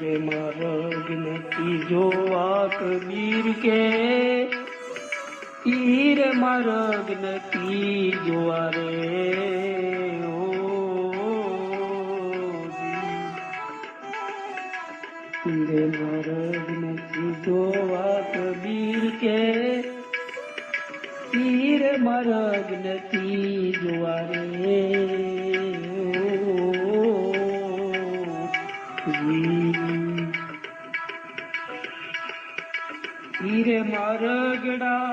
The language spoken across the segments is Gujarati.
રે માર્ગ નથી જોવા કબીર કે ઈર માર્ગ નથી જોવા રે ઈરે માર્ગ નથી જોવા કબીર કે ઈર માર્ગ નથી જોવા રે ઈરે મારગડા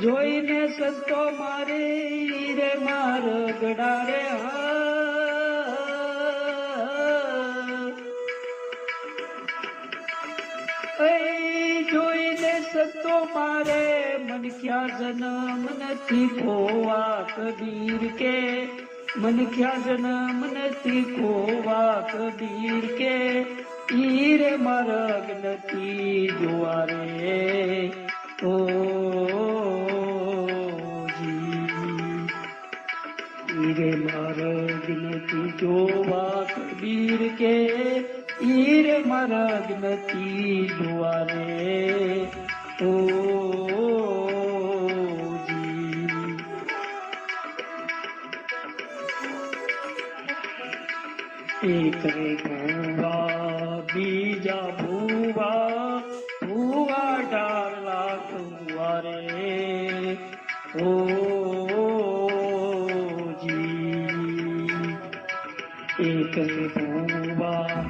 જોઈને સંતો મારે ઈરે મારગડા રે જોઈને સંતો મારે મન ક્યાં જન્મ નથી ખોવા કબીર કે મન ક્યાં જન્મ નથી ખોવા કબીર કે ઈરે માર્ગ નથી જોવા રે ઓ ઈરે માર્ગ નથી જોવા કબીર કે ઈરે માર્ગ નથી જોવા રે ઓ એક રે ભૂવા બીજા ભૂવા ભૂવા ડાલા કુવા રે ઓ એક રે ભૂવા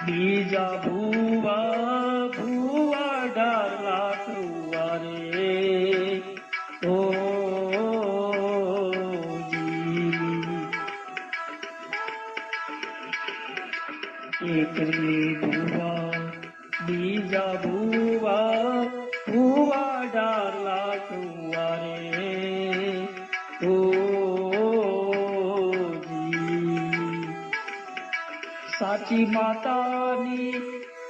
બીજા ભૂવા ભૂવા ડાલા કુવા રે ઓ એક રે ભૂવા બીજા ભૂવા ભૂવા ડાલા કુવા રે ઓ સાચી માતાની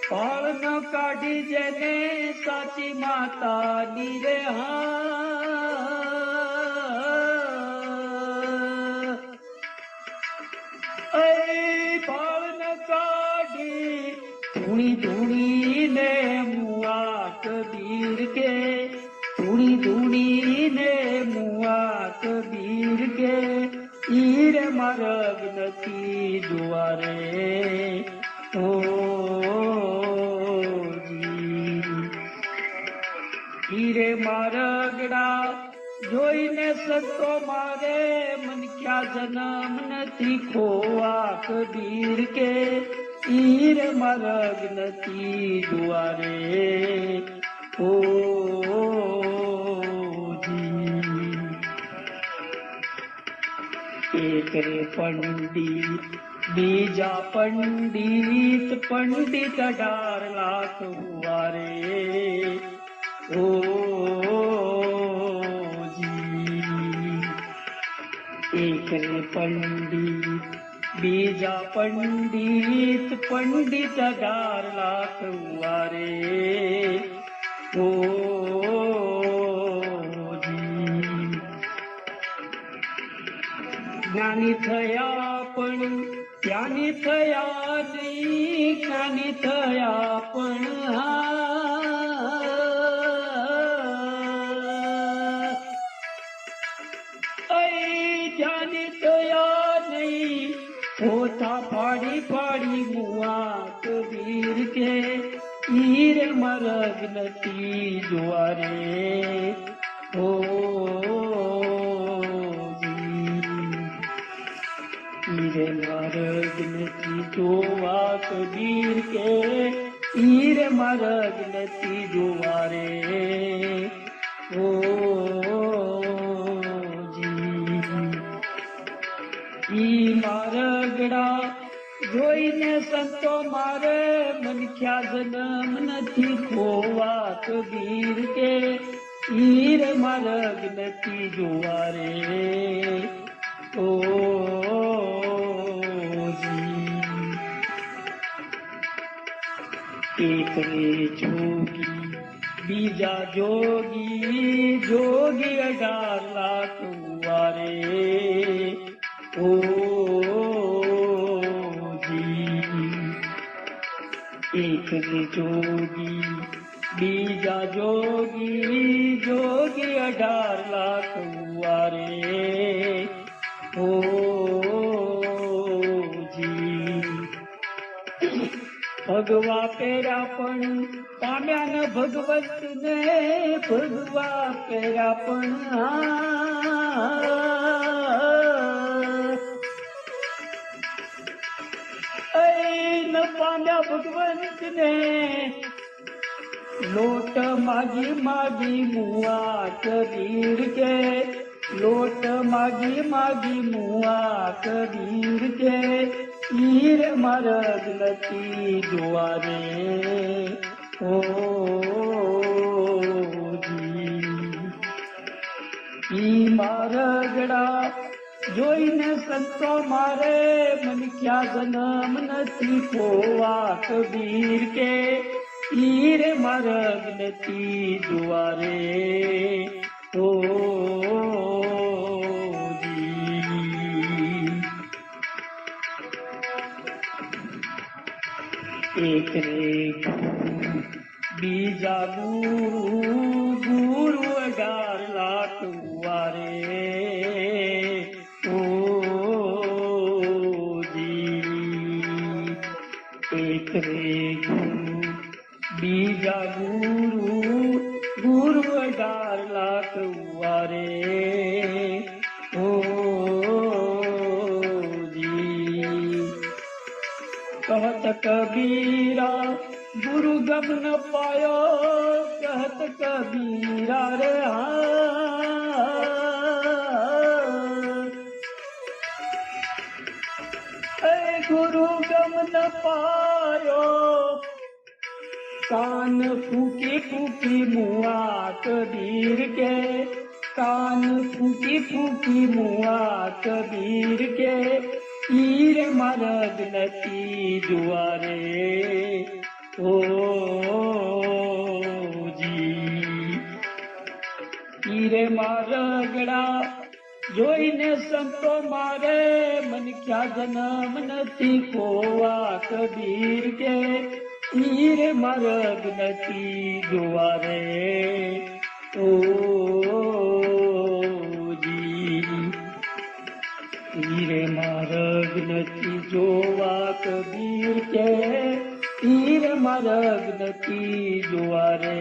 પાળ ન કાઢી જેને સાચી માતાની રે પાળ ન કાઢી ધૂણી ધૂણી ને મુઆ કબીર કે ધૂણી ધૂણી ને મુઆ કબીર કે ઈરે માર્ગ નથી જોવા રે ઓ ઈરે માર્ગડા જોઈને સંતો મારે મન ક્યાં જન્મ નથી ખોવા કબીર કે ઈરે માર્ગ નથી જોવા રે ઓ એક રે પંડિત બીજા પંડિત પંડિત 18 લાખ હુआ રે ઓ એક રે પંડિત બીજા પંડિત પંડિત 18 લાખ હુआ રે ઓ જ્ઞાની થયા પણ જ્ઞાની થયા નહીં જ્ઞાની થયા પણ જ્ઞાની થયા નહીં પોતા પાડી પાડી મુઆ કબીર કે ઈરે માર્ગ નથી જોવા રે ઓ ઈરે માર્ગ નથી જોવા કબીર કે ઈરે માર્ગ નથી જોવા રે ઓ ઈ માર્ગડા જોઈને સંતો મારે મન ક્યાં જન્મ નથી ખોવા કબીર કે ઈરે માર્ગ નથી જોવા રે ઓ એક રે જોગી બીજા જોગી જોગી 18 લાખ હુआ રે ઓ જી એક રે જોગી બીજા જોગી જોગી 18 લાખ વારે ઓ જી ભગવા પેરા પણ પામ્યા ન ભગવત ને ભગવા પેરા પણ ન પામ્યા ભગવંત ને લોટ માગી માગી મુઆ કબીર કે લોટ માગી માગી મુઆ કબીર કે ઈર મારગ નથી જોવા રે ઓ ઈ મારગડા જોઈને સંતો મારે મન ક્યાં જન્મ નથી ખોવા કબીર કે ઈર મારગ નથી જોવા રે ઓ એક રે બીજા ગુરુ 18 લાખ વારે ઓ જી એક રે બીજા ગુરુ 18 લાખ વારે ઓ कहत कबीरा गुरु गम न पायो कहत कबीरा रे गुरु गम न पायो कान फूकी फूकी मुआ कबीर के कान फूकी फूकी मुआ कबीर के ईर मारग नती दुआरे ओ જી ઈરે મારગડા જોઈને સંતો મારે મન ક્યાં જન્મ નથી ખોવા કબીર કે ઈરે મારગ નથી દ્વારે ઓ જી ઈરે મારગ નથી જોવા કબીર કે ઈર મારગ નથી જોવા રે